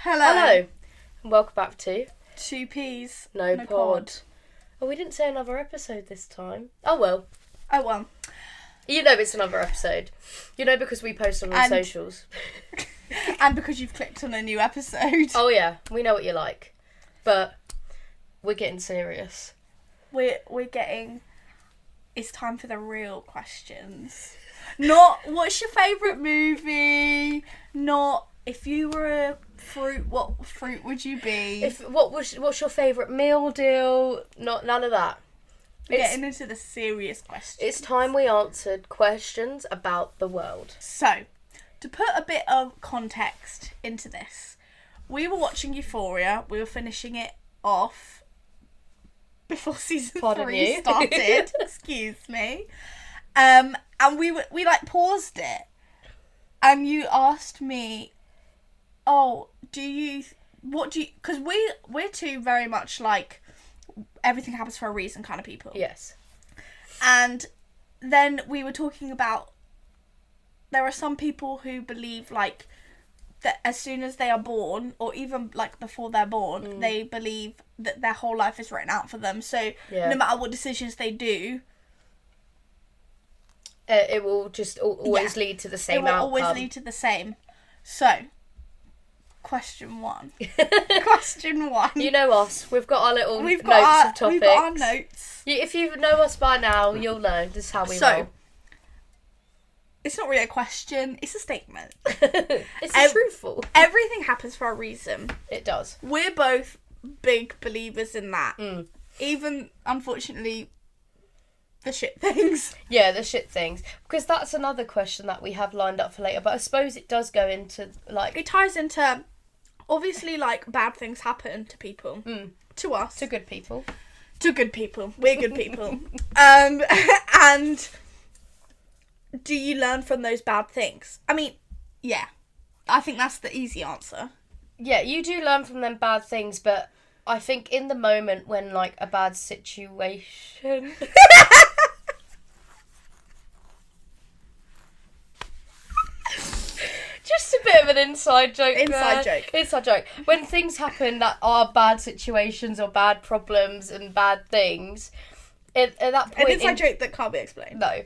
Hello, and welcome back to Two peas. No Pod. Oh, we didn't say another episode this time. Oh well. Oh well. You know it's another episode. You know because we post on our socials. And because you've clicked on a new episode. Oh yeah, we know what you like. But we're getting serious. We're getting... It's time for the real questions. Not what's your favourite movie. Not if you were a fruit, what fruit would you be? What's your favourite meal deal? None of that. We're getting into the serious questions. It's time we answered questions about the world. So, to put a bit of context into this, we were watching Euphoria. We were finishing it off before season 3 started. Excuse me. And we like paused it, and you asked me, "Oh, because we're two very much like everything happens for a reason kind of people." Yes. And then we were talking about there are some people who believe like that as soon as they are born, or even like before they're born, they believe that their whole life is written out for them. So no matter what decisions they do, it will just always lead to the same outcome. It will always lead to the same. So, question one. Question one. You know us. We've got our little notes of topics. We've got our notes. If you know us by now, you'll know. This is how we roll. It's not really a question. It's a statement. It's truthful. Everything happens for a reason. It does. We're both big believers in that. Even, unfortunately, the shit things. Yeah, the shit things. Because that's another question that we have lined up for later. But I suppose it does go into, like... It ties into... Obviously, like, bad things happen to people. To us. To good people. To good people. We're good people. And do you learn from those bad things? I mean, yeah. I think that's the easy answer. Yeah, you do learn from them bad things, but I think in the moment when, like, a bad situation... Just a bit of an inside joke. Inside joke. When things happen that are bad situations or bad problems and bad things, at that point... An inside joke that can't be explained. No.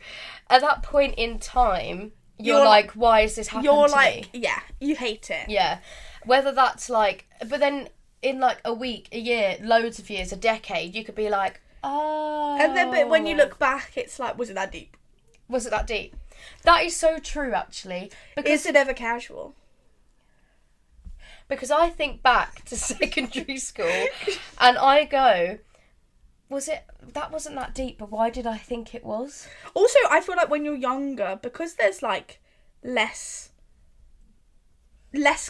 At that point in time, you're like, why is this happening to me? You're like, yeah, you hate it. Yeah. Whether that's like... But then in like a week, a year, loads of years, a decade, you could be like, oh... And then but when you look back, it's like, was it that deep? Was it that deep? That is so true, actually. Is it ever casual? Because I think back to secondary school and I go, that wasn't that deep, but why did I think it was? Also, I feel like when you're younger, because there's like less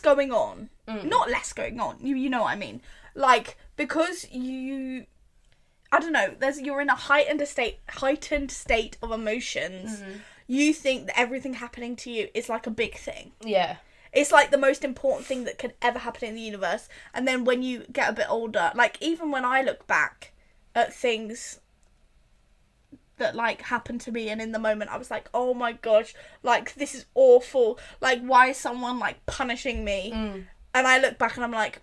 going on. Not less going on, you know what I mean. Like, because I don't know, you're in a heightened state of emotions. You think that everything happening to you is like a big thing. Yeah. It's like the most important thing that could ever happen in the universe. And then when you get a bit older, like even when I look back at things that like happened to me and in the moment I was like, oh my gosh, like this is awful. Like why is someone like punishing me? And I look back and I'm like,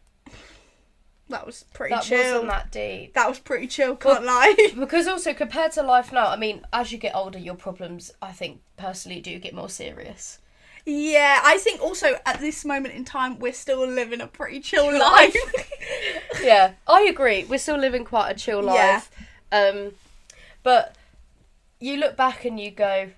that was pretty chill. That wasn't that deep. That was pretty chill, can't lie. Because also, compared to life now, I mean, as you get older, your problems, I think, personally, do get more serious. Yeah, I think also, at this moment in time, we're still living a pretty chill life. Yeah, I agree. We're still living quite a chill life. Yeah. But you look back and you go,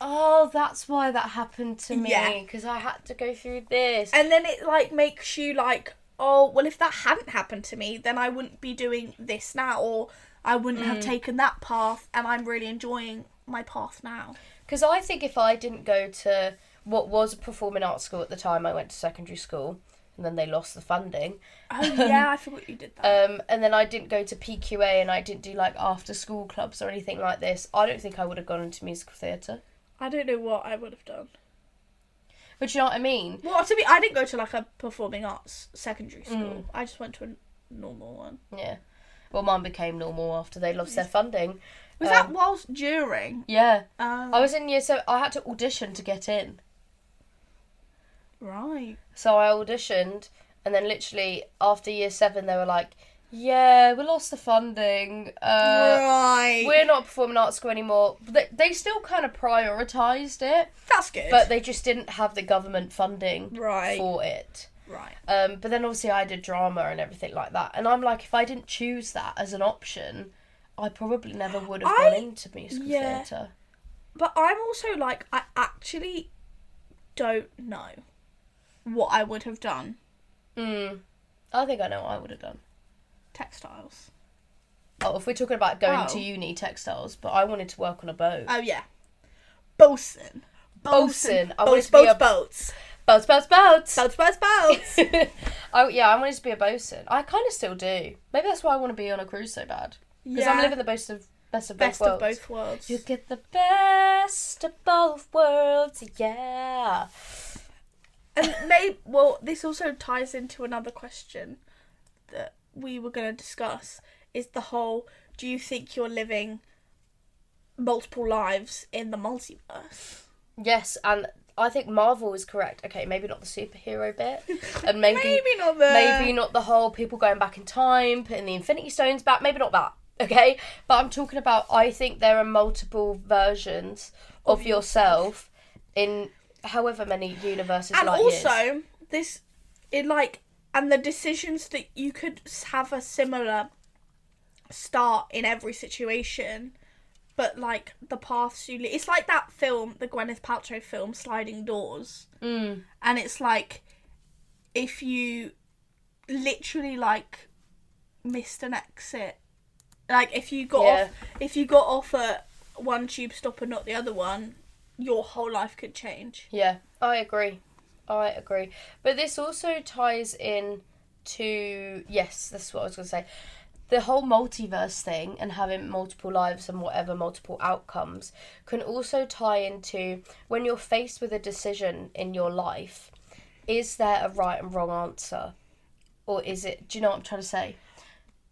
oh, that's why that happened to me. Because I had to go through this. And then it, like, makes you, like... oh, well, if that hadn't happened to me, then I wouldn't be doing this now, or I wouldn't have taken that path, and I'm really enjoying my path now. Because I think if I didn't go to what was a performing arts school at the time, I went to secondary school, and then they lost the funding. Oh, yeah, I forgot you did that. And then I didn't go to PQA, and I didn't do, like, after-school clubs or anything like this. I don't think I would have gone into musical theatre. I don't know what I would have done. But you know what I mean? Well, I didn't go to, like, a performing arts secondary school. I just went to a normal one. Yeah. Well, mine became normal after they lost their funding. Was that whilst during? Yeah. I was in year 7. I had to audition to get in. Right. So I auditioned And then literally after year 7, they were like, yeah, we lost the funding. Right. We're not a performing arts school anymore. They still kind of prioritised it. That's good. But they just didn't have the government funding for it. Right. But then obviously I did drama and everything like that. And I'm like, if I didn't choose that as an option, I probably never would have gone into musical theatre. But I'm also like, I actually don't know what I would have done. I think I know what I would have done. Textiles. Oh, if we're talking about going to uni, textiles, but I wanted to work on a boat. Oh, yeah. Bosun. I wanted to be boats. Boats. Boats. I wanted to be a bosun. I kind of still do. Maybe that's why I want to be on a cruise so bad. Because I'm living the best of both worlds. You get the best of both worlds, yeah. And this also ties into another question that we were going to discuss, is the whole, do you think you're living multiple lives in the multiverse? Yes, and I think Marvel is correct. Okay, maybe not the superhero bit, and maybe not the whole people going back in time, putting the Infinity Stones back. Maybe not that. Okay, but I'm talking about. I think there are multiple versions of yourself in however many universes. And also, years. and the decisions that you could have a similar start in every situation. But, like, the paths you... It's like that film, the Gwyneth Paltrow film, Sliding Doors. And it's like, if you literally, like, missed an exit... Like, if you got off at one tube stop and not the other one, your whole life could change. Yeah, I agree. But this also ties in to... Yes, that's what I was going to say. The whole multiverse thing and having multiple lives and whatever, multiple outcomes, can also tie into when you're faced with a decision in your life, is there a right and wrong answer? Or is it, do you know what I'm trying to say?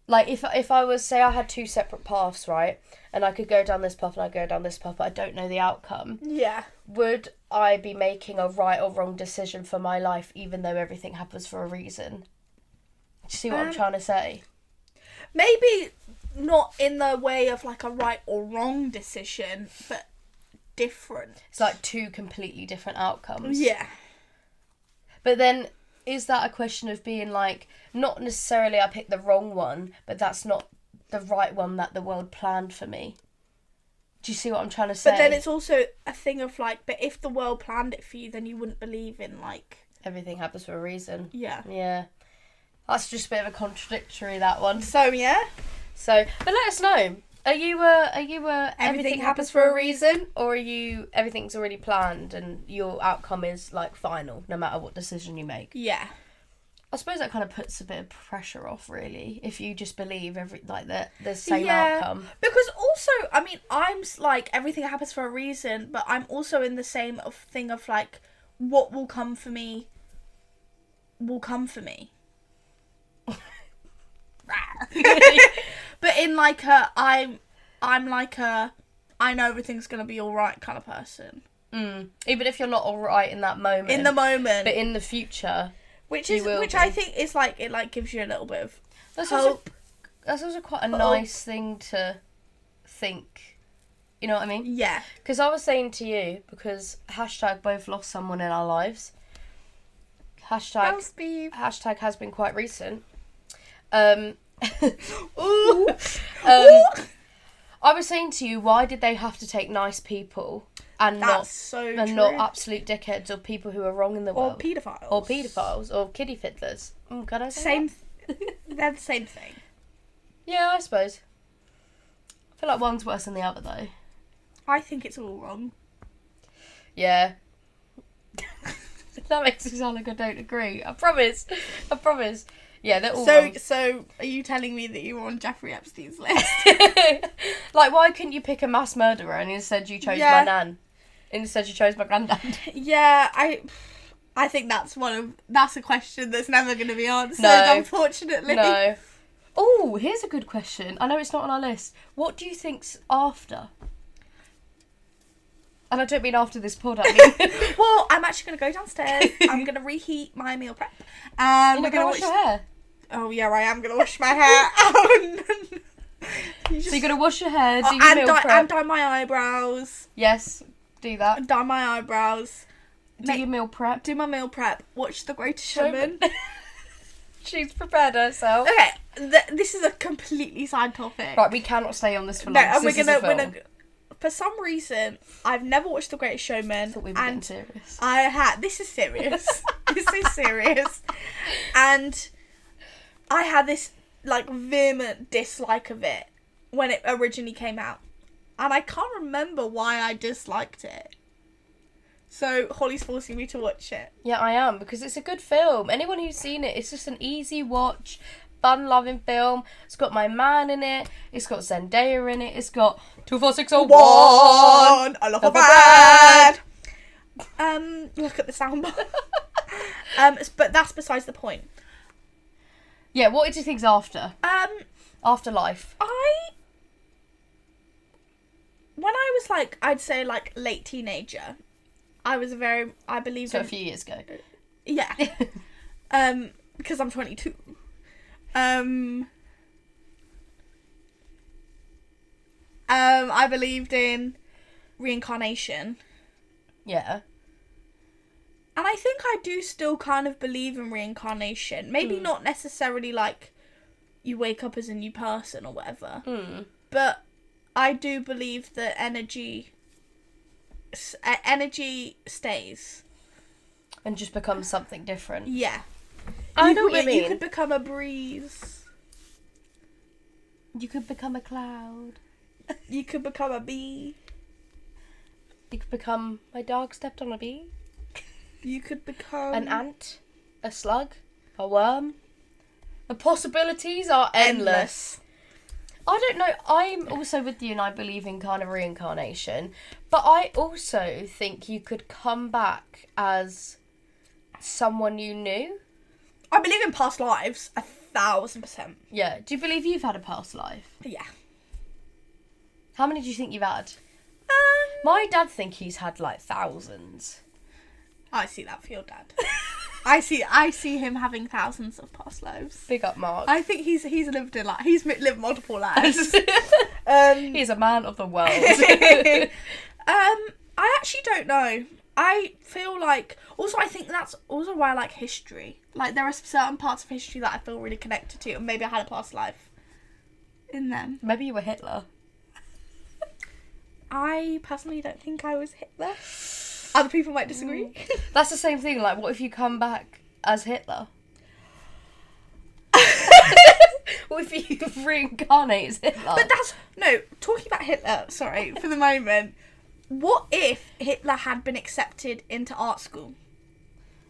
Like, if I was, say I had 2 separate paths, right? And I could go down this path and I go down this path, but I don't know the outcome. Yeah. Would I be making a right or wrong decision for my life, even though everything happens for a reason? Do you see what I'm trying to say? Maybe not in the way of, like, a right or wrong decision, but different. It's like 2 completely different outcomes. Yeah. But then, is that a question of being like, not necessarily I picked the wrong one, but that's not the right one that the world planned for me? Do you see what I'm trying to say? But then it's also a thing of, like, but if the world planned it for you, then you wouldn't believe in, like... Everything happens for a reason. Yeah. Yeah. That's just a bit of a contradictory, that one. So, yeah. But let us know. Are you everything happens for a reason? Or are you, everything's already planned and your outcome is, like, final, no matter what decision you make? Yeah. I suppose that kind of puts a bit of pressure off, really, if you just believe the same outcome. Because also, I mean, I'm, like, everything happens for a reason, but I'm also in the same thing of, like, what will come for me will come for me. But in like I'm like I know everything's gonna be alright kind of person. Even if you're not alright in that moment. In the moment. But in the future. Which I think is like, it like gives you a little bit of hope. That's also quite a nice thing to think. You know what I mean? Yeah. Because I was saying to you, because hashtag both lost someone in our lives. Hashtag has been quite recent. Ooh. I was saying to you, why did they have to take nice people and not absolute dickheads or people who are wrong in the world? Or paedophiles. Or kiddie fiddlers. Can I say They're the same thing. Yeah, I suppose. I feel like one's worse than the other, though. I think it's all wrong. Yeah. That makes it sound like I don't agree. I promise. Yeah, they're all wrong. So, are you telling me that you were on Jeffrey Epstein's list? Like, why couldn't you pick a mass murderer and instead you chose my nan? Instead you chose my granddad? Yeah, I think that's a question that's never going to be answered, unfortunately. No. Oh, here's a good question. I know it's not on our list. What do you think's after? And I don't mean after this pod, I mean... Well, I'm actually going to go downstairs. I'm going to reheat my meal prep. And we're going to wash your hair? Oh, yeah, I am going to wash my hair. So you're going to wash your hair, do your meal prep. And dye my eyebrows. Yes, do that. And dye my eyebrows. Do your meal prep. Do my meal prep. Watch The Greatest Showman. She's prepared herself. Okay, this is a completely side topic. Right, we cannot stay on this for long. No, and we're gonna. For some reason, I've never watched The Greatest Showman. I thought we were getting serious. I had. This is serious. This is serious. And I had this like vehement dislike of it when it originally came out, and I can't remember why I disliked it. So Holly's forcing me to watch it. Yeah, I am, because it's a good film. Anyone who's seen it, it's just an easy watch, fun-loving film. It's got my man in it. It's got Zendaya in it. It's got 24601. I love a bad. Look at the soundbar. But that's besides the point. Yeah, what did you think's after? Afterlife. When I was like, I'd say like late teenager, I believed in... a few years ago. Yeah. Because I'm 22. I believed in reincarnation. Yeah. And I think I do still kind of believe in reincarnation. Maybe not necessarily like you wake up as a new person or whatever. But I do believe that energy stays. And just becomes something different. Yeah. I know what you mean. You could become a breeze. You could become a cloud. You could become a bee. You could become... My dog stepped on a bee. You could become... An ant. A slug. A worm. The possibilities are endless. I don't know. I'm also with you and I believe in kind of reincarnation. But I also think you could come back as someone you knew. I believe in past lives. 1,000%. Yeah. Do you believe you've had a past life? Yeah. How many do you think you've had? My dad thinks he's had like thousands. I see that for your dad. I see him having thousands of past lives. Big up, Mark. I think he's lived multiple lives. He's a man of the world. I actually don't know. I feel like... Also, I think that's also why I like history. Like, there are certain parts of history that I feel really connected to, and maybe I had a past life in them. Maybe you were Hitler. I personally don't think I was Hitler. Other people might disagree. That's the same thing. Like, what if you come back as Hitler? What if you reincarnate as Hitler? But talking about Hitler, sorry, for the moment. What if Hitler had been accepted into art school?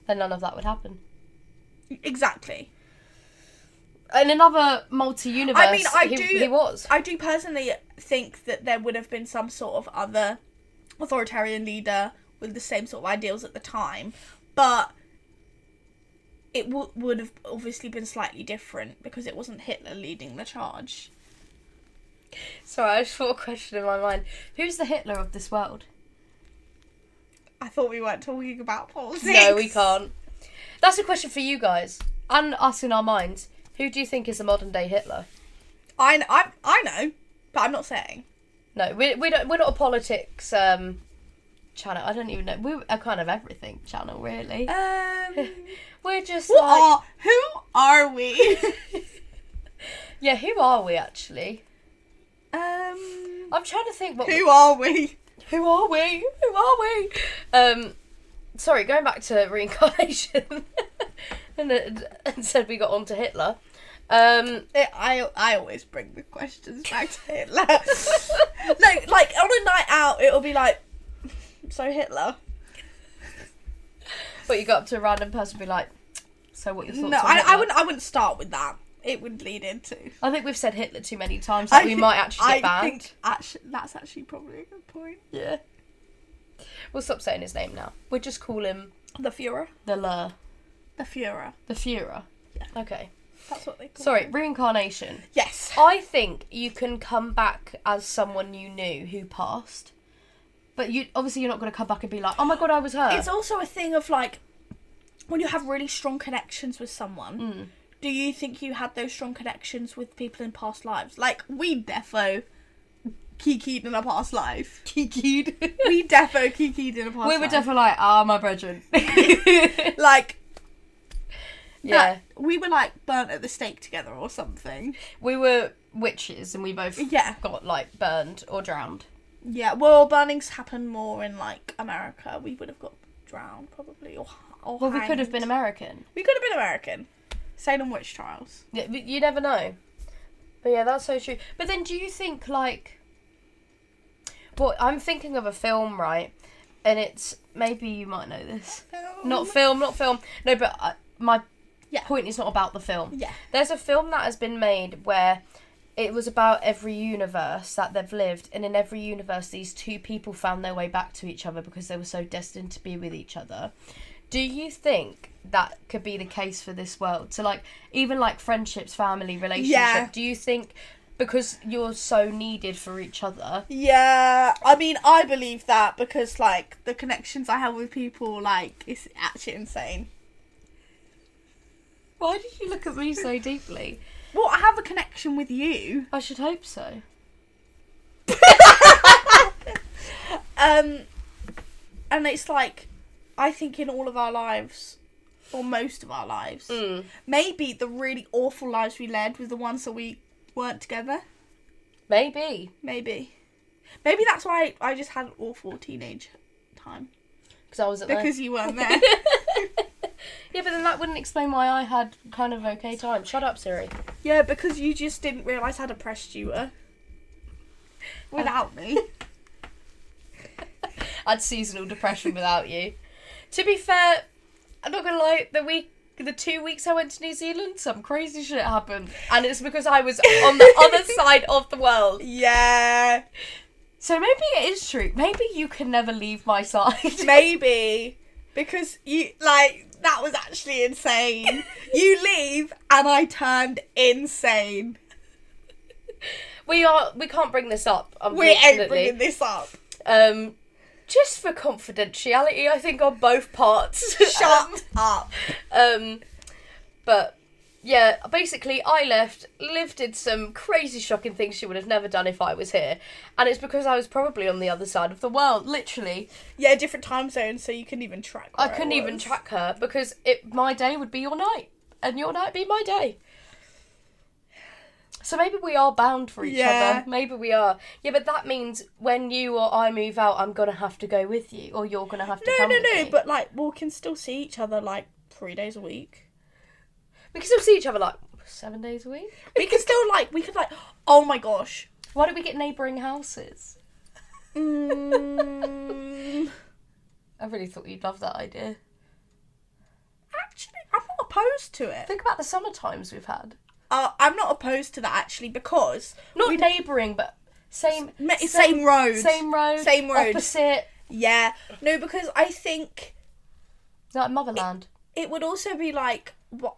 Then none of that would happen. Exactly. In another multi-universe, I mean, he was. I do personally think that there would have been some sort of other authoritarian leader with the same sort of ideals at the time, but it would have obviously been slightly different because it wasn't Hitler leading the charge. Sorry, I just thought a question in my mind. Who's the Hitler of this world? I thought we weren't talking about politics. No, we can't. That's a question for you guys and us in our minds. Who do you think is the modern day Hitler? I know, but I'm not saying. No, we're not a politics channel. I don't even know. We're a kind of everything channel, really. We're just who are we? Yeah, who are we actually? I'm trying to think. Who are we? Who are we? Who are we? Sorry, going back to reincarnation, and said we got on to Hitler. I always bring the questions back to Hitler. No, like on a night out, it'll be like, so Hitler. But you go up to a random person and be like, so what your thoughts? No, on Hitler? I wouldn't start with that. It would lead into. I think we've said Hitler too many times that we might actually get banned. I think that's actually probably a good point. Yeah. We'll stop saying his name now. We'll just call him the Führer. The Führer. The Führer. Yeah. Okay. That's what they call Sorry, him. reincarnation. Yes. I think you can come back as someone you knew who passed. But you're not going to come back and be like, oh my God, I was hurt. It's also a thing of like, when you have really strong connections with someone, do you think you had those strong connections with people in past lives? Like, we defo kikied in a past life. Kikied. We defo kikied in a past life. We were defo like, my brethren. Like, yeah. We were like burnt at the stake together or something. We were witches and we both got like burned or drowned. Yeah, well, burnings happen more in like America. We would have got drowned probably or well, hanged. We could have been American. We could have been American. Salem witch trials. Yeah, you never know. But yeah, that's so true. But then do you think like... Well, I'm thinking of a film, right? And it's... Maybe you might know this. Not film. No, but my point is not about the film. Yeah. There's a film that has been made where it was about every universe that they've lived. And in every universe, these two people found their way back to each other because they were so destined to be with each other. Do you think that could be the case for this world? So, like, even, like, friendships, family, relationship, do you think because you're so needed for each other? Yeah, I mean, I believe that because, like, the connections I have with people, like, it's actually insane. Why did you look at me so deeply? Well, I have a connection with you. I should hope so. And it's like... I think in all of our lives, or most of our lives, maybe the really awful lives we led were the ones that we weren't together. Maybe that's why I just had an awful teenage time. Because I wasn't there. Because you weren't there. Yeah, but then that wouldn't explain why I had kind of okay time. Shut up, Siri. Yeah, because you just didn't realise how depressed you were. Without me. I had seasonal depression without you. To be fair, I'm not gonna lie, the 2 weeks I went to New Zealand, some crazy shit happened. And it's because I was on the other side of the world. Yeah. So maybe it is true. Maybe you can never leave my side. Maybe. Because you, like, that was actually insane. You leave and I turned insane. We can't bring this up, We ain't bringing this up. Just for confidentiality, I think, on both parts. Shut up. But, yeah, basically, I left, Liv did some crazy, shocking things she would have never done if I was here. And it's because I was probably on the other side of the world, literally. Yeah, different time zones, so you couldn't even track I couldn't even track her, because my day would be your night, and your night would be my day. So maybe we are bound for each other. Maybe we are. Yeah, but that means when you or I move out, I'm going to have to go with you. Or you're going to have to come with me. No. But, like, we can still see each other, like, 3 days a week. We can still see each other, like, 7 days a week. We can still, like, oh my gosh. Why don't we get neighbouring houses? I really thought you'd love that idea. Actually, I'm not opposed to it. Think about the summer times we've had. I'm not opposed to that, actually, because... Not neighbouring, but same road. Same road. Opposite. Yeah. No, because I think... Like motherland. It would also be like, what?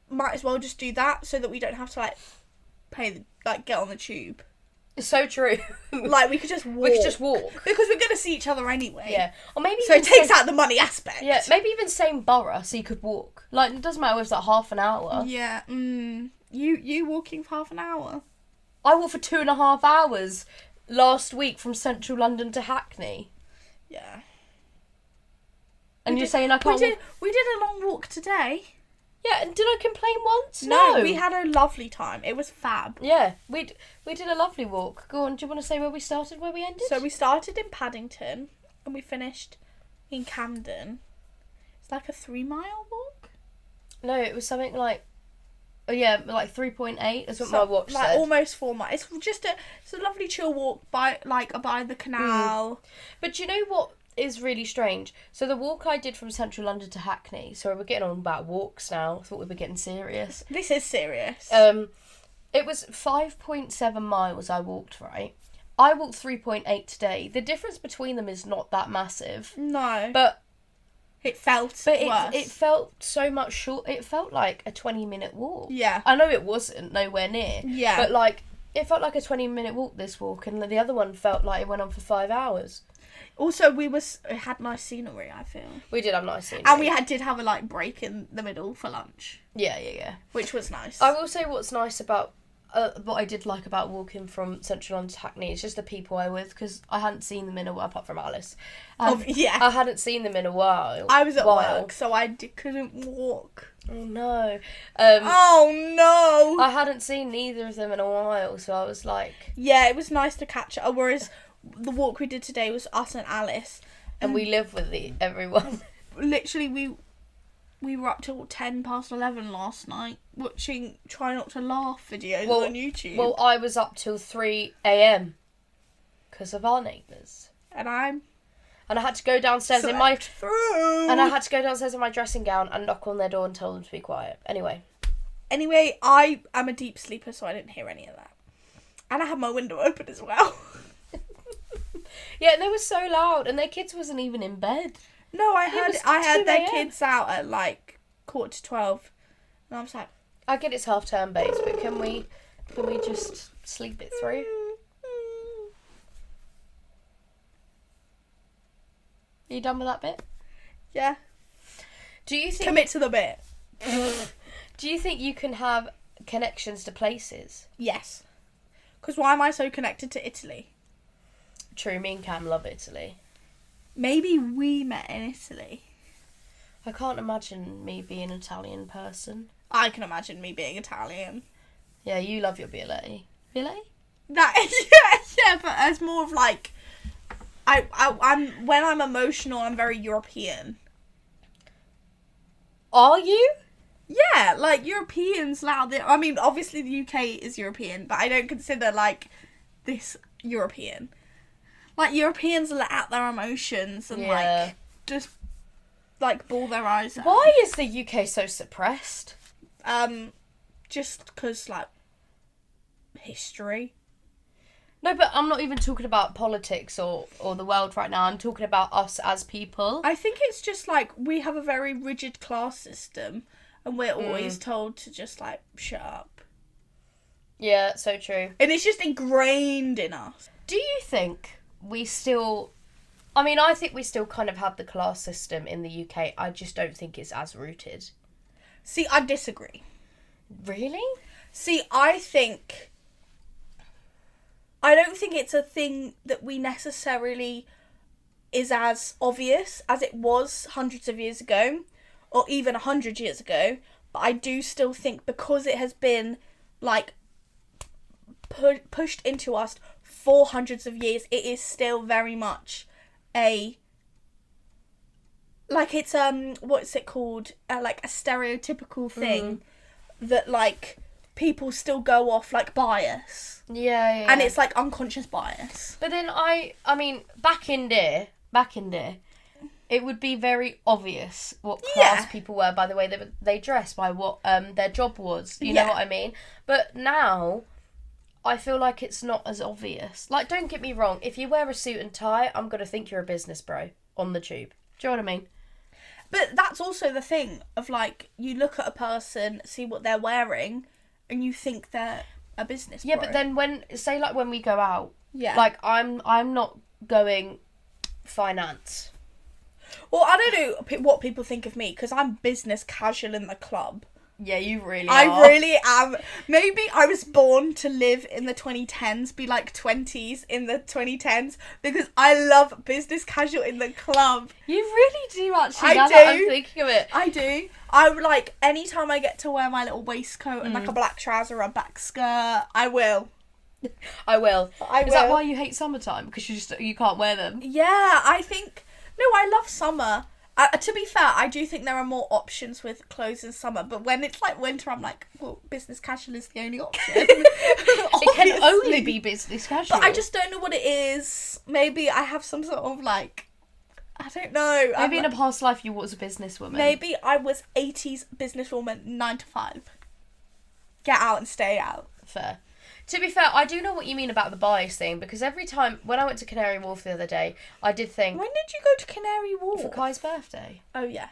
Might as well just do that so that we don't have to, like, get on the tube. It's so true. Like, we could just walk. We could just walk. Because we're going to see each other anyway. Yeah. Or maybe so it takes out the money aspect. Yeah, maybe even same borough so you could walk. Like, it doesn't matter if it's like half an hour. Yeah. You walking for half an hour? I walked for 2.5 hours last week from central London to Hackney. Yeah. And you're saying I can't We did a long walk today. Yeah, and did I complain once? No, we had a lovely time. It was fab. Yeah, we did a lovely walk. Go on, do you want to say where we started, where we ended? So we started in Paddington and we finished in Camden. It's like a 3-mile walk? No, it was something like... Oh yeah, like 3.8 is what my watch said. Almost 4 miles. It's a lovely chill walk by the canal. But do you know what is really strange? So the walk I did from central London to Hackney, sorry, we're getting on about walks now. I thought we were getting serious. This is serious. It was 5.7 miles I walked, right? I walked 3.8 today. The difference between them is not that massive. No. But it felt worse. It felt so much short. It felt like a 20-minute walk. Yeah. I know it wasn't, nowhere near. Yeah. But, like, It felt like a 20-minute walk, this walk, and the other one felt like it went on for 5 hours. Also, it had nice scenery, I feel. We did have nice scenery. And we did have a break in the middle for lunch. Yeah. Which was nice. I will say what's nice about, what I did like about walking from Central London to Hackney is just the people I with, because I hadn't seen them in a while, apart from Alice. Yeah. I hadn't seen them in a while. I was at work, so I couldn't walk. Oh no. Oh no! I hadn't seen neither of them in a while, so I was like... Yeah, it was nice to catch up, whereas the walk we did today was us and Alice. And we live with everyone. Literally, we were up till 11:10 last night watching Try Not to Laugh videos on YouTube. Well, I was up till 3 a.m. because of our neighbours. And I had to go downstairs in my dressing gown and knock on their door and tell them to be quiet. Anyway, I am a deep sleeper, so I didn't hear any of that. And I had my window open as well. Yeah, and they were so loud, and their kids wasn't even in bed. No, I had their kids out at 11:45, and I was like, I get it's half term, babes, but can we just sleep it through? Are you done with that bit? Yeah. Do you think... Commit to the bit. Do you think you can have connections to places? Yes. Because why am I so connected to Italy? True, me and Cam love Italy. Maybe we met in Italy. I can't imagine me being an Italian person. I can imagine me being Italian. Yeah, you love your BLA. BLA? Yeah, but it's more of I'm when I'm emotional, I'm very European. Are you? Yeah, Europeans I mean, obviously the UK is European, but I don't consider this European. Europeans let out their emotions and just bawl their eyes out. Why is the UK so suppressed? Just because history. No, but I'm not even talking about politics or the world right now. I'm talking about us as people. I think it's just we have a very rigid class system, and we're always told to just shut up. Yeah, so true. And it's just ingrained in us. Do you think we still... I mean, I think we still kind of have the class system in the UK. I just don't think it's as rooted. See, I disagree. Really? See, I don't think it's a thing that we necessarily is as obvious as it was hundreds of years ago, or even 100 years ago. But I do still think because it has been pushed into us for hundreds of years, it is still very much a it's what's it called, a stereotypical thing that people still go off bias. Yeah. And it's unconscious bias. But then I mean, back in there, it would be very obvious what class people were by the way they dress, by what their job was. You know what I mean? But now, I feel like it's not as obvious. Don't get me wrong, if you wear a suit and tie, I'm going to think you're a business bro on the tube. Do you know what I mean? But that's also the thing of you look at a person, see what they're wearing, and you think they're a business bro. Yeah, but then when we go out, I'm not going finance. Well, I don't know what people think of me, because I'm business casual in the club. Yeah, you really are. I really am. Maybe I was born to live in the 2010s, be 20s in the 2010s, because I love business casual in the club. You really do, actually. I now do. That I'm thinking of it. I do. I anytime I get to wear my little waistcoat and a black trouser or a black skirt, I will. I will. Is that why you hate summertime? Because you can't wear them? Yeah, I think... No, I love summer. To be fair, I do think there are more options with clothes in summer, but when it's winter, I'm well, business casual is the only option. It can only be business casual. But I just don't know what it is. Maybe I have some sort of I don't know. Maybe in a past life you was a businesswoman. Maybe I was 80s businesswoman, 9 to 5. Get out and stay out. Fair. To be fair, I do know what you mean about the bias thing, because every time, when I went to Canary Wharf the other day, I did think... When did you go to Canary Wharf? For Kai's birthday. Oh, yeah.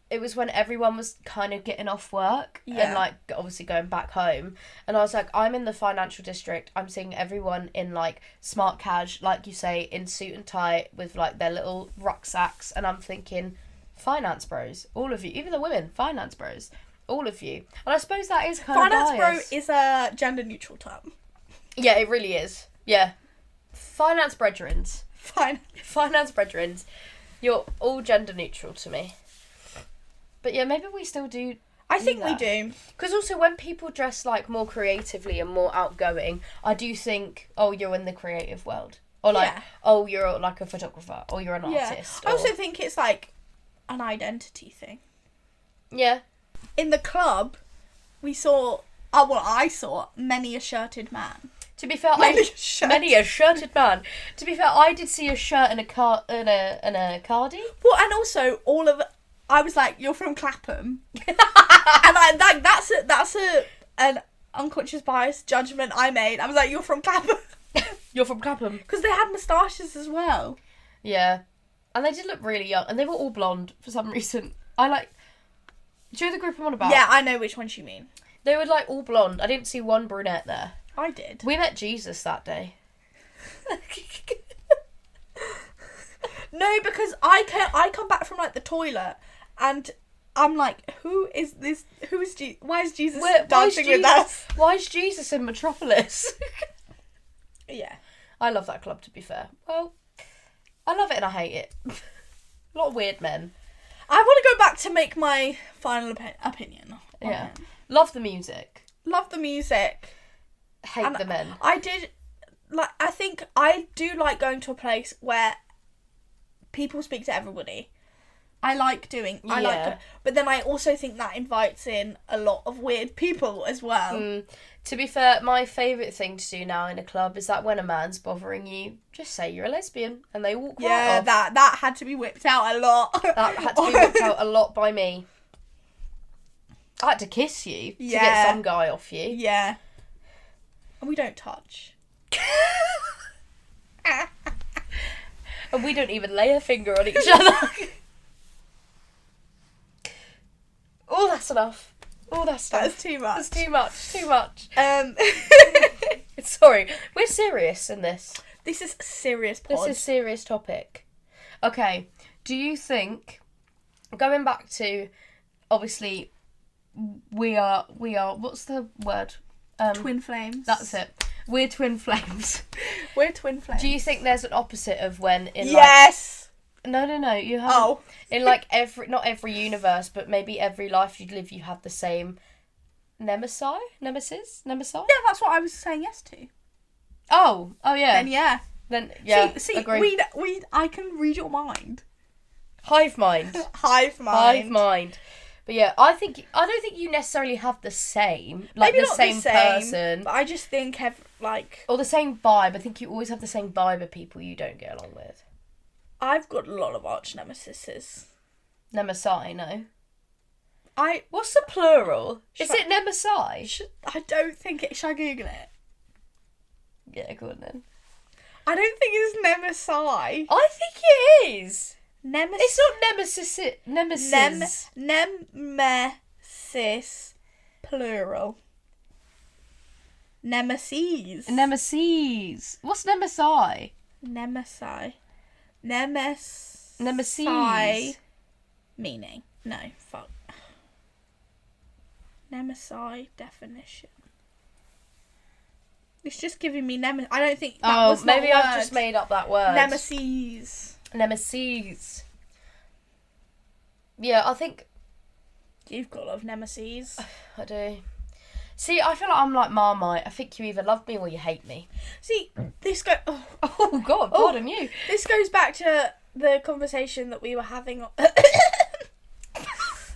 it was when everyone was kind of getting off work and like obviously going back home, and I was like, I'm in the financial district, I'm seeing everyone in like smart cash, like you say, in suit and tie with like their little rucksacks, and I'm thinking, finance bros, all of you, even the women, finance bros, all of you. And I suppose that is kind finance of bias. bro is a gender neutral term. Yeah, it really is. Yeah. Finance brethrens. Finance brethrens. You're all gender neutral to me. But yeah, maybe we still do. I think we do. Because also when people dress like more creatively and more outgoing, I do think, oh, you're in the creative world. Or like, oh, you're like a photographer. Or you're an artist. I also think it's like an identity thing. Yeah. In the club, we saw, I saw many a shirted man. To be fair, many a shirted man. To be fair, I did see a shirt and a cardi. Well, and also I was like, "You're from Clapham," and that's an unconscious bias judgment I made. I was like, "You're from Clapham." You're from Clapham because they had moustaches as well. Yeah, and they did look really young, and they were all blonde for some reason. Do you know the group I'm on about? Yeah, I know which ones you mean. They were like all blonde. I didn't see one brunette there. I did. We met Jesus that day. No, because I come back from like the toilet and I'm like, who is this? Who is Jesus? Why is Jesus dancing with us? Why is Jesus in Metropolis? Yeah. I love that club, to be fair. Well, I love it and I hate it. A lot of weird men. I want to go back to make my final opinion. Yeah. Love the music. Love the music. Hate the men. I think I do like going to a place where people speak to everybody. I like but then I also think that invites in a lot of weird people as well. To be fair, my favourite thing to do now in a club is that when a man's bothering you, just say you're a lesbian and they walk right off. That had to be whipped out a lot. That had to be whipped out a lot by me. I had to kiss you to get some guy off you. Yeah. And we don't touch. And we don't even lay a finger on each other. Oh, that's enough. Oh, that's too much. That's too much. Too much. Sorry, we're serious in this. This is serious pod. This is serious topic. Okay, do you think, going back to, obviously, we are, what's the word? Twin flames. That's it. We're twin flames. We're twin flames. Do you think there's an opposite of when in Yes! No, you have. Oh. In like not every universe, but maybe every life you live, you have the same nemesis? Yeah, that's what I was saying yes to. Oh yeah. Then See, agree. I can read your mind. Hive mind. Hive mind. But yeah, I don't think you necessarily have the same, like maybe the not same person, but I just think or the same vibe. I think you always have the same vibe of people you don't get along with. I've got a lot of arch nemesises. Nemesi, no. What's the plural? Is it nemesi? I don't think it. Should I Google it? Yeah, go on then. I don't think it's nemesi. I think it is. Nemesis. It's not nemesis. Nemesis. Plural. Nemesis. Nemesis. What's nemesi? Nemesis. Meaning. No, fuck. Nemesis definition. It's just giving me nemesis. I don't think that was maybe I've just made up that word. Nemesis. Yeah, I think you've got a lot of nemesis. I do. See, I feel like I'm like Marmite. I think you either love me or you hate me. See, this goes... Oh, God, pardon you. This goes back to the conversation that we were having...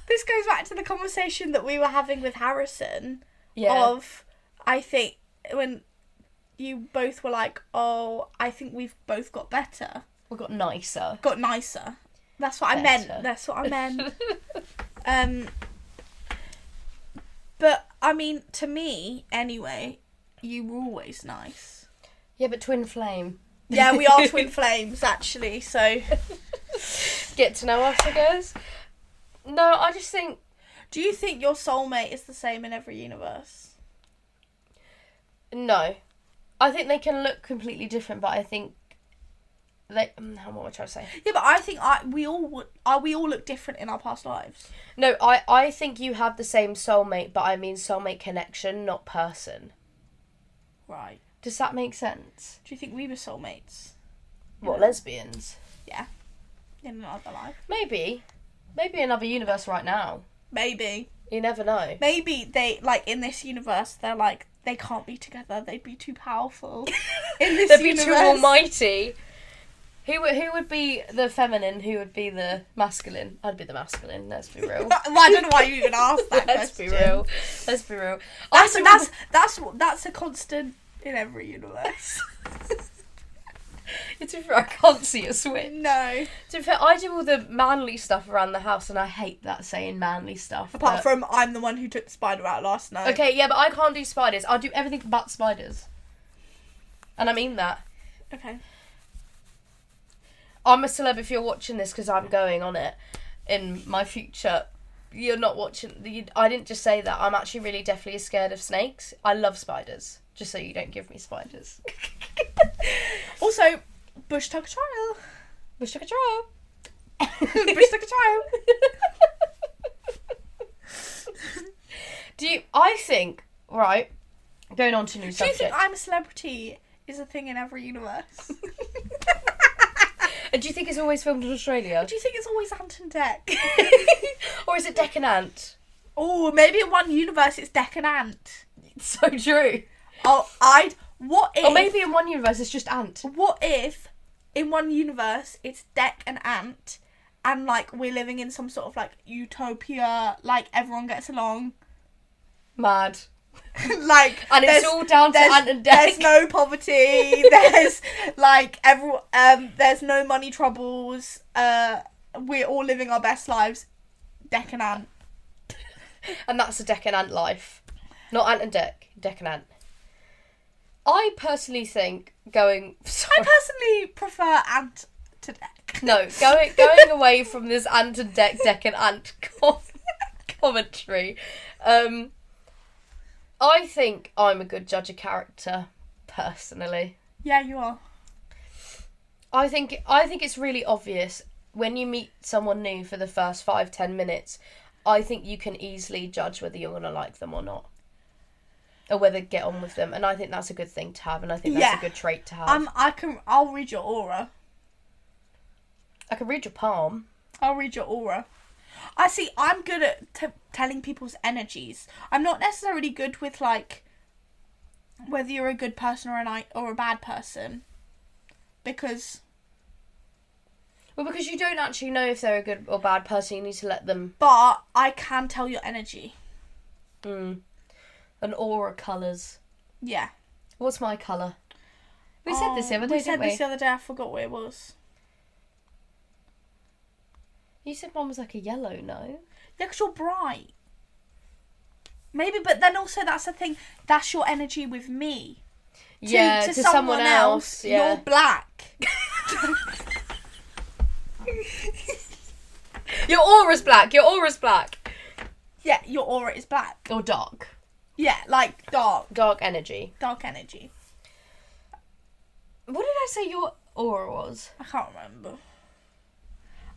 This goes back to the conversation that we were having with Harrison. Yeah. Of, I think, when you both were like, oh, I think we've both got better. We got nicer. That's what I meant. But, I mean, to me, anyway, you were always nice. Yeah, but twin flame. Yeah, we are twin flames, actually, so... Get to know us, I guess. No, I just think... Do you think your soulmate is the same in every universe? No. I think they can look completely different, but I think... What am I trying to say? Yeah, but I think we all look different in our past lives. No, I think you have the same soulmate, but I mean soulmate connection, not person. Right. Does that make sense? Do you think we were soulmates? What, lesbians? Yeah. In another life. Maybe. Maybe another universe right now. Maybe. You never know. Maybe they, like, in this universe, they're like, they can't be together. They'd be too powerful. In this They'd universe. be too almighty. Who would be the feminine? Who would be the masculine? I'd be the masculine. Let's be real. I don't know why you even asked that Let's question. be real. Let's be real. That's a constant in every universe. To be fair, I can't see a switch. No. To be fair, I do all the manly stuff around the house, and I hate that saying manly stuff. Apart from I'm the one who took the spider out last night. Okay, yeah, but I can't do spiders. I'll do everything but spiders. And I mean that. Okay. I'm a celeb if you're watching this because I'm going on it in my future. You're not watching... I didn't just say that. I'm actually really definitely scared of snakes. I love spiders. Just so you don't give me spiders. Also, Bush took a trial. Bush took a trial. Bush took a trial. I think, right, going on to new subject. Do you think I'm a celebrity is a thing in every universe? And do you think it's always filmed in Australia? Do you think it's always Ant and Dec? Or is it Dec and Ant? Oh, maybe in one universe it's Dec and Ant. It's so true. What if... Or maybe in one universe it's just Ant. What if in one universe it's Dec and Ant and, like, we're living in some sort of, like, utopia, like, everyone gets along. Mad. Like, and it's all down to Ant and Dec. There's no poverty. There's, like, there's no money troubles. We're all living our best lives. Dec and Ant. And that's a Dec and Ant life. Not Ant and Dec. Dec and Ant. I personally think going... Sorry. I personally prefer Ant to Dec. No, going away from this Ant and Dec and Ant commentary. I think I'm a good judge of character, personally. Yeah, you are. I think it's really obvious when you meet someone new for the first 5-10 minutes. I think you can easily judge whether you're gonna like them or not, or whether get on with them. And I think that's a good thing to have, and I think that's a good trait to have. I'll read your aura. I can read your palm. I'll read your aura. I'm good at telling people's energies. I'm not necessarily good with, like, whether you're a good person or a bad person. Because you don't actually know if they're a good or bad person. You need to let them... But I can tell your energy. An aura colours. Yeah. What's my colour? We said this the other day, didn't we? We said this the other day. I forgot what it was. You said one was like a yellow, no? Yeah, because you're bright. Maybe, but then also that's the thing. That's your energy with me. Yeah, to someone else. Yeah. You're black. Your aura's black. Your aura's black. Yeah, your aura is black. Or dark. Yeah, like dark. Dark energy. Dark energy. What did I say your aura was? I can't remember.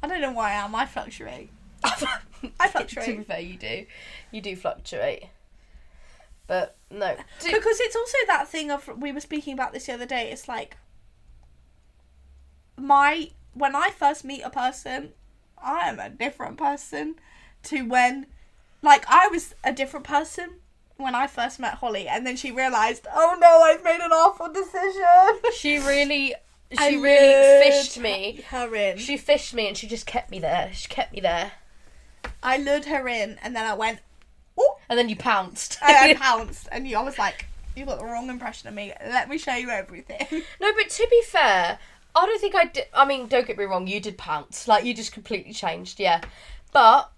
I don't know why I am. I fluctuate. I fluctuate. To be fair, you do. You do fluctuate. But, no. Because it's also that thing of... We were speaking about this the other day. It's like... When I first meet a person, I am a different person to when... Like, I was a different person when I first met Holly. And then she realised, oh no, I've made an awful decision. She really fished me. Her in. She fished me and she just kept me there. She kept me there. I lured her in and then I went, oh. And then you pounced. I pounced and I was like, you got the wrong impression of me. Let me show you everything. No, but to be fair, I don't think I did. I mean, don't get me wrong, you did pounce. Like, you just completely changed, yeah. But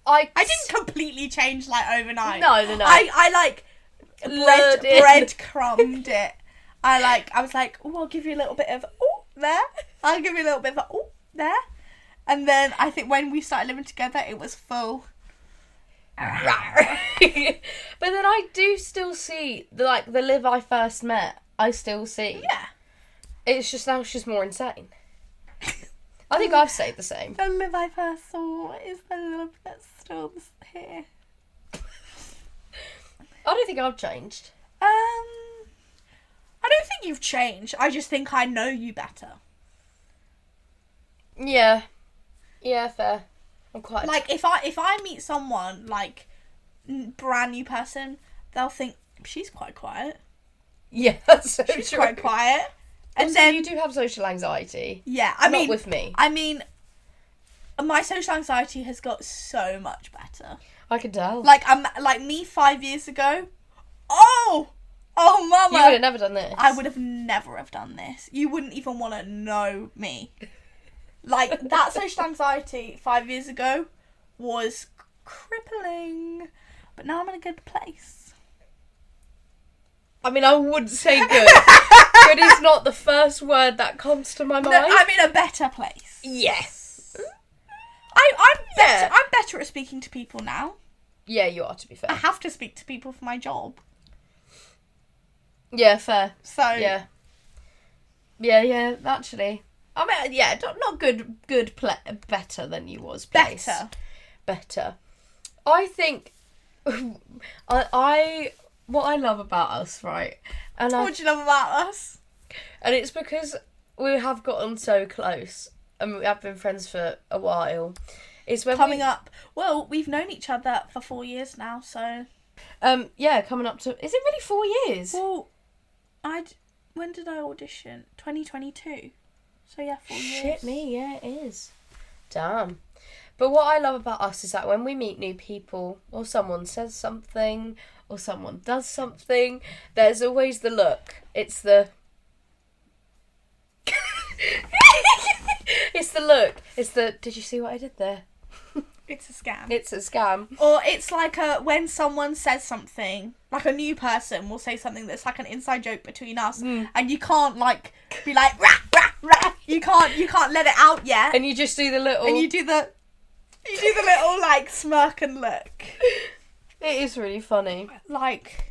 I didn't completely change, like, overnight. No. I like, breadcrumbed it. I was like, oh, I'll give you a little bit of, oh, there. I'll give you a little bit of, oh, there. And then I think when we started living together, it was full. But then I do still see, the Liv I first met, I still see. Yeah. It's just now she's more insane. I think I've stayed the same. The Liv I first saw is the Liv that's still here. I don't think I've changed. I don't think you've changed. I just think I know you better. Yeah. Yeah, fair. I'm quite... Like, if I meet someone, like, brand new person, they'll think, she's quite quiet. Yeah, that's so She's true. quite quiet. And also, then... you do have social anxiety. Yeah, Not with me. I mean, my social anxiety has got so much better. I can tell. Like, me 5 years ago, oh mama. You would have never done this. I would have never have done this. You wouldn't even want to know me. Like, that social anxiety 5 years ago was crippling. But now I'm in a good place. I mean, I wouldn't say good. Good is not the first word that comes to my mind. No, I'm in a better place. Yes. I'm better at speaking to people now. Yeah, you are, to be I fair. have to speak to people for my job. Yeah, fair. So... Yeah. Yeah, actually. I mean, yeah, not good, better than you was. Place. Better. I think... what I love about us, right? And what do you love about us? And it's because we have gotten so close and we have been friends for a while. It's when coming up. Well, we've known each other for 4 years now, so... yeah, coming up to... Is it really 4 years? Well, when did I audition? 2022. So yeah, 4 years. Shit me, yeah, it is. Damn. But what I love about us is that when we meet new people, or someone says something, or someone does something, there's always the look. It's the... It's the look. It's the... Did you see what I did there? It's a scam. It's a scam. Or it's like when someone says something, like a new person will say something that's like an inside joke between us, and you can't like be like rah, rah, rah. You can't let it out yet. And you just do the little... And you do the little like smirk and look. It is really funny. Like...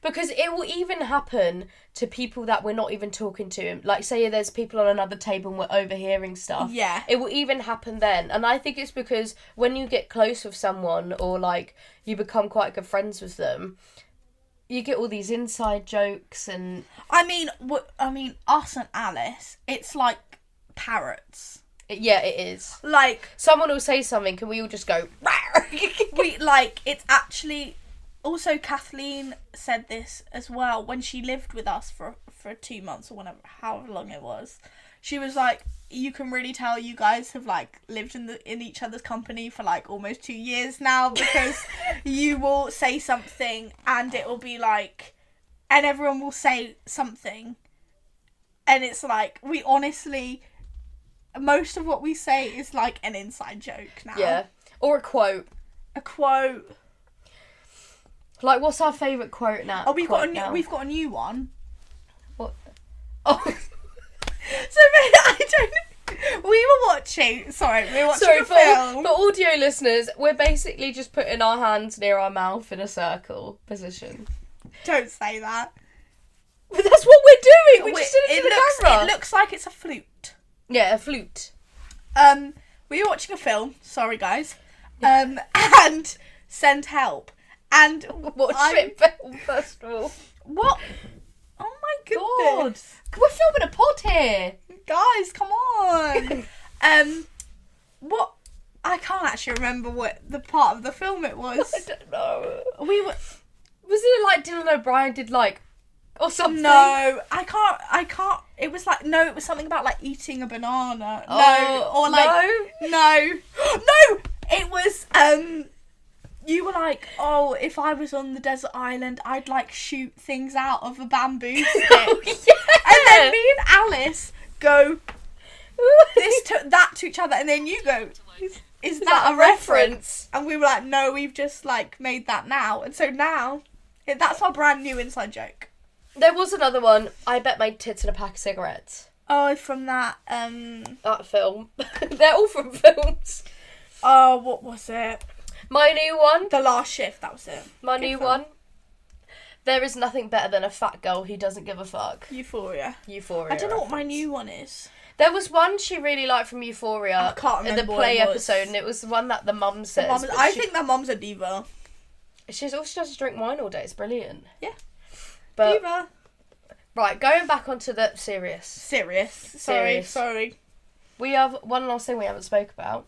Because it will even happen to people that we're not even talking to. Like, say there's people on another table and we're overhearing stuff. Yeah. It will even happen then. And I think it's because when you get close with someone or, like, you become quite good friends with them, you get all these inside jokes and... I mean, us and Alice, it's like parrots. Yeah, it is. Like... Someone will say something and we all just go... It's actually... Also, Kathleen said this as well when she lived with us for 2 months or whatever, however long it was. She was like, you can really tell you guys have like lived in each other's company for like almost 2 years now, because you will say something and it will be like, and everyone will say something, and it's like, we honestly, most of what we say is like an inside joke now. Yeah, or a quote. A quote. Like, what's our favourite quote now? Oh, we've got a new one. What? Oh. So, we were watching a film. For audio listeners, we're basically just putting our hands near our mouth in a circle position. Don't say that. But that's what we're doing. We just did it to the camera. It looks like it's a flute. Yeah, a flute. We were watching a film. Sorry, guys. And Send Help. And what shit film, first of all. What? Oh my goodness. God. We're filming a pod here. Guys, come on. What? I can't actually remember what the part of the film it was. I don't know. Was it like Dylan O'Brien did like, or something? No, I can't. It was like, no, it was something about like eating a banana. Oh, no, or like, no, it was, you were like, oh, if I was on the desert island, I'd like shoot things out of a bamboo stick. Oh, yeah. And then me and Alice go that to each other, and then you go, is that a reference? And we were like, no, we've just like made that now. And so now, that's our brand new inside joke. There was another one. I bet my tits in a pack of cigarettes. Oh, from that, That film. They're all from films. Oh, what was it? My new one. The Last Shift, that was it. My Good new film. one. There is nothing better than a fat girl who doesn't give a fuck. Euphoria. Euphoria. I don't know what my reference. new one is. There was one she really liked from Euphoria. I can't in the remember play what it was. episode, and it was the one that the mum says. I think that mum's a diva. She's also just drink wine all day. It's brilliant. Yeah. But Diva. right, going back onto the serious. Sorry. We have one last thing we haven't spoke about,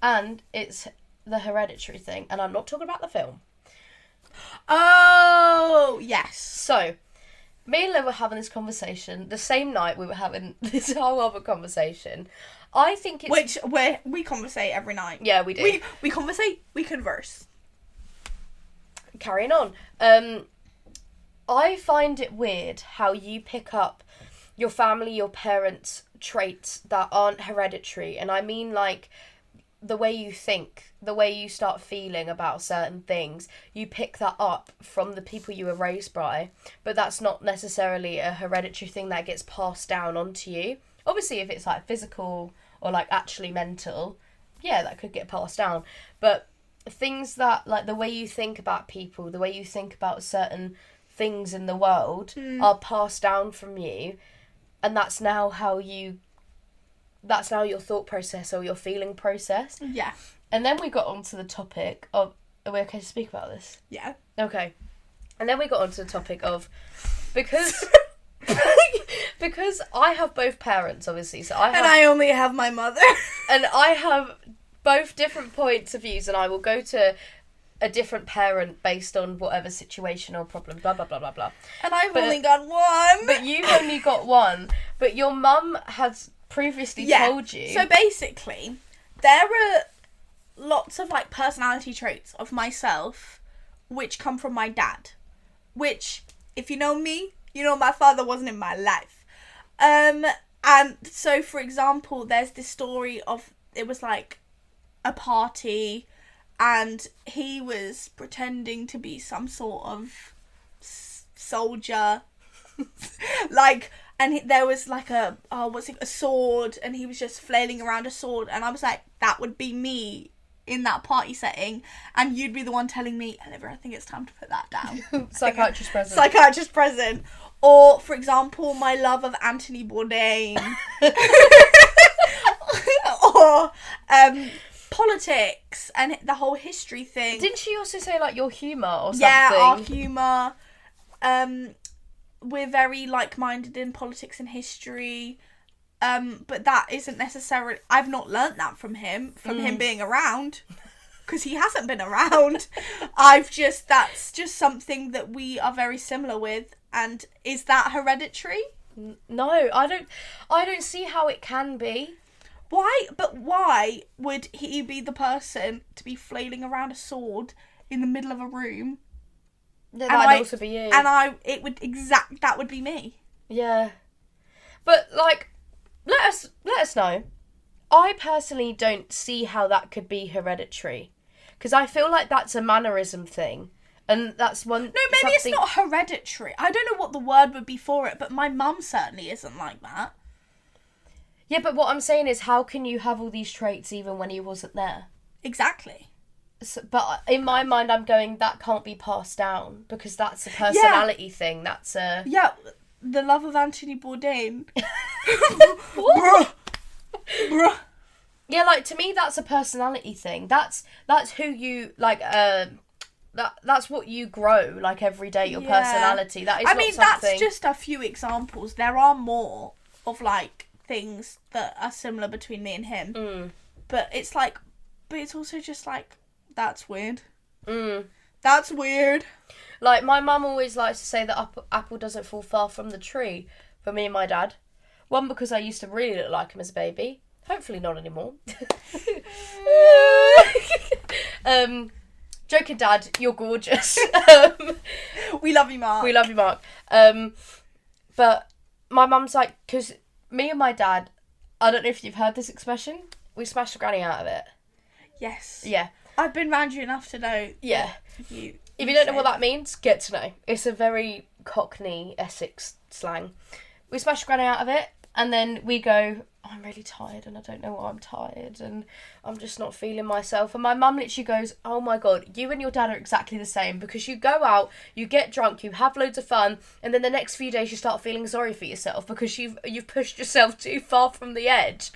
and it's the Hereditary thing. And I'm not talking about the film. Oh, yes. So, me and Liv were having this conversation the same night we were having this whole other conversation. I think it's... Which, we conversate every night. Yeah, we do. We conversate, we converse. Carrying on. I find it weird how you pick up your family, your parents' traits that aren't hereditary. And I mean, like, the way you think, the way you start feeling about certain things, you pick that up from the people you were raised by, but that's not necessarily a hereditary thing that gets passed down onto you. Obviously, if it's like physical or like actually mental, yeah, that could get passed down. But things that, like, the way you think about people, the way you think about certain things in the world are passed down from you, and that's now your thought process or your feeling process. Yeah. And then we got onto the topic of... Are we okay to speak about this? Yeah. Okay. And then we got onto the topic of... Because I have both parents, obviously, so I have... And I only have my mother. And I have both different points of views, and I will go to a different parent based on whatever situation or problem, blah, blah, blah, blah, blah. And I've only got one. But you've only got one. But your mum has previously told you... So basically, there are lots of, like, personality traits of myself which come from my dad. Which, if you know me, you know my father wasn't in my life. And so, for example, there's this story of... It was, like, a party... And he was pretending to be some sort of soldier. Like, and there was like a sword, and he was just flailing around a sword. And I was like, that would be me in that party setting. And you'd be the one telling me, Olivia, I think it's time to put that down. Psychiatrist present. Psychiatrist present. Or, for example, my love of Anthony Bourdain. Or, politics and the whole history thing. Didn't she also say, like, your humour or something? Yeah, our humour. We're very like-minded in politics and history. But that isn't necessarily... I've not learnt that from him being around. Because he hasn't been around. That's just something that we are very similar with. And is that hereditary? No, I don't see how it can be. Why would he be the person to be flailing around a sword in the middle of a room? Yeah, that'd also be you. And that would be me. Yeah. But, like, let us know. I personally don't see how that could be hereditary. Because I feel like that's a mannerism thing. And that's one... No, maybe it's not hereditary. I don't know what the word would be for it, but my mum certainly isn't like that. Yeah, but what I'm saying is, how can you have all these traits even when he wasn't there? Exactly. So, but in my mind, I'm going, that can't be passed down, because that's a personality thing. That's a... Yeah, the love of Anthony Bourdain. Bruh. Yeah, like, to me, that's a personality thing. That's who you, like, that's what you grow, like, every day, your personality. That is not something... that's just a few examples. There are more of, like, things that are similar between me and him. But it's like... But it's also just, like, that's weird. That's weird. Like, my mum always likes to say that apple doesn't fall far from the tree for me and my dad. One, because I used to really look like him as a baby. Hopefully not anymore. Joking, Dad, you're gorgeous. We love you, Mark. We love you, Mark. But my mum's like, because me and my dad, I don't know if you've heard this expression, we smashed the granny out of it. Yes. Yeah. I've been round you enough to know. Yeah. If you don't know what that means, get to know. It's a very Cockney Essex slang. We smashed the granny out of it. And then we go, I'm really tired and I don't know why I'm tired and I'm just not feeling myself. And my mum literally goes, oh my God, you and your dad are exactly the same, because you go out, you get drunk, you have loads of fun, and then the next few days you start feeling sorry for yourself because you've pushed yourself too far from the edge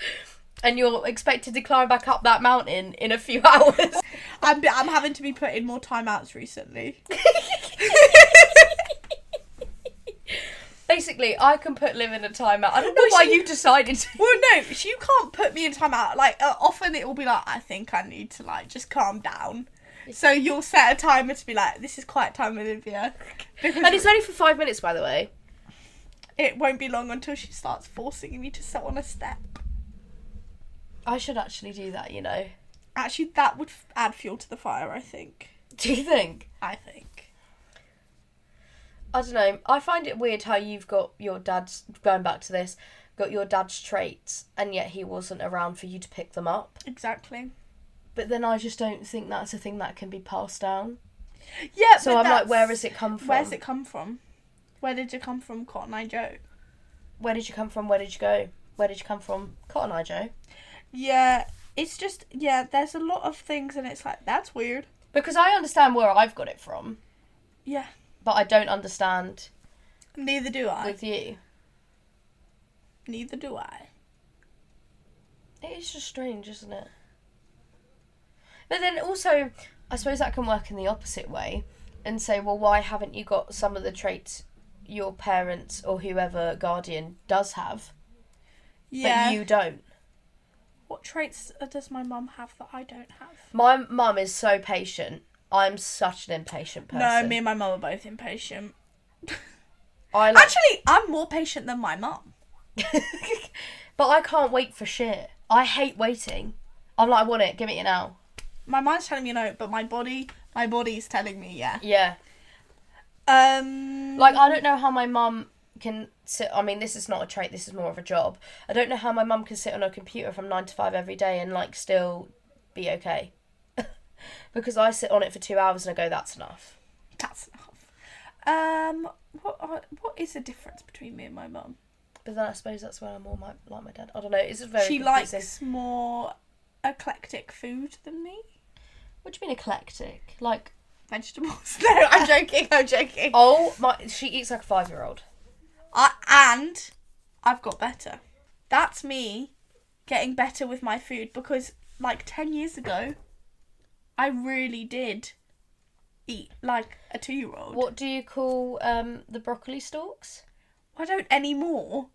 and you're expected to climb back up that mountain in a few hours. I'm having to be put in more timeouts recently. Basically, I can put Liv in a timeout. I don't know why you decided to. Well, no, you can't put me in timeout. Like, often it will be like, I think I need to, like, just calm down. So you'll set a timer to be like, this is quiet time, Olivia. And it's only for 5 minutes, by the way. It won't be long until she starts forcing me to sit on a step. I should actually do that, you know. Actually, that would add fuel to the fire, I think. Do you think? I think. I don't know. I find it weird how you've got your dad's, going back to this, got your dad's traits, and yet he wasn't around for you to pick them up. Exactly. But then I just don't think that's a thing that can be passed down. Yeah, so I'm like, where has it come from? Where's it come from? Where did you come from, Cotton Eye Joe? Where did you come from? Where did you go? Where did you come from, Cotton Eye Joe? Yeah, it's just, there's a lot of things and it's like, that's weird. Because I understand where I've got it from. Yeah. But I don't understand. Neither do I. With you. Neither do I. It is just strange, isn't it? But then also, I suppose that can work in the opposite way and say, well, why haven't you got some of the traits your parents or whoever guardian does have, but you don't? What traits does my mum have that I don't have? My mum is so patient. I'm such an impatient person. No, me and my mum are both impatient. Actually, I'm more patient than my mum. But I can't wait for shit. I hate waiting. I'm like, I want it. Give me it now. My mind's telling me no, but my body's telling me yeah. Yeah. Like, I don't know how my mum can sit. I mean, this is not a trait. This is more of a job. I don't know how my mum can sit on a computer from 9 to 5 every day and like still be okay. Because I sit on it for 2 hours and I go, that's enough. That's enough. What is the difference between me and my mum? But then I suppose that's where I'm more like my dad. I don't know. It's very She confusing. likes more eclectic food than me. What do you mean eclectic? Like vegetables? No, I'm joking. Oh my! She eats like a 5-year-old. And I've got better. That's me getting better with my food because like 10 years ago, I really did eat like a 2-year-old. What do you call the broccoli stalks? I don't anymore.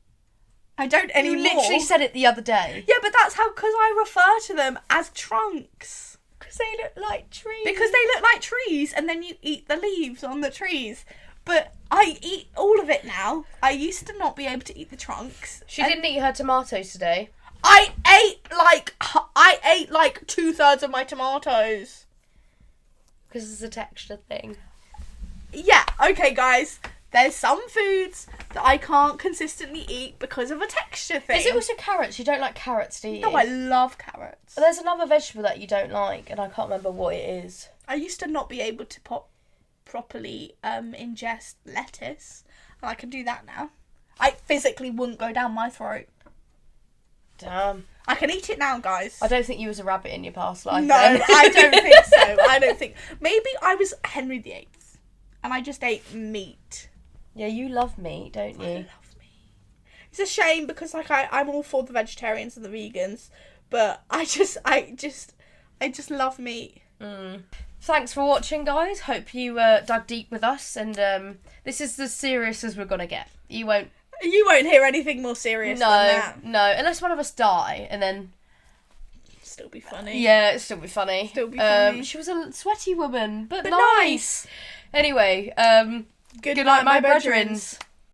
You literally said it the other day. Yeah, but that's because I refer to them as trunks. Because they look like trees. Because they look like trees, and then you eat the leaves on the trees. But I eat all of it now. I used to not be able to eat the trunks. She didn't eat her tomatoes today. I ate like 2/3 of my tomatoes. Because it's a texture thing. Yeah, okay guys. There's some foods that I can't consistently eat because of a texture thing. Is it also carrots? You don't like carrots, do you? No, I love carrots. There's another vegetable that you don't like, and I can't remember what it is. I used to not be able to properly ingest lettuce, and I can do that now. I physically wouldn't go down my throat. Damn. I can eat it now, guys. I don't think you was a rabbit in your past life. No, then. I don't think so. I don't think. Maybe I was Henry VIII, and I just ate meat. Yeah, you love meat, don't you? I love meat. It's a shame because like I'm all for the vegetarians and the vegans, but I just love meat. Thanks for watching, guys. Hope you dug deep with us, and this is as serious as we're gonna get. You won't hear anything more serious than that. No, unless one of us die, and then still be funny. Yeah, it'll still be funny. She was a sweaty woman, but nice. Anyway, good night, my brethrens.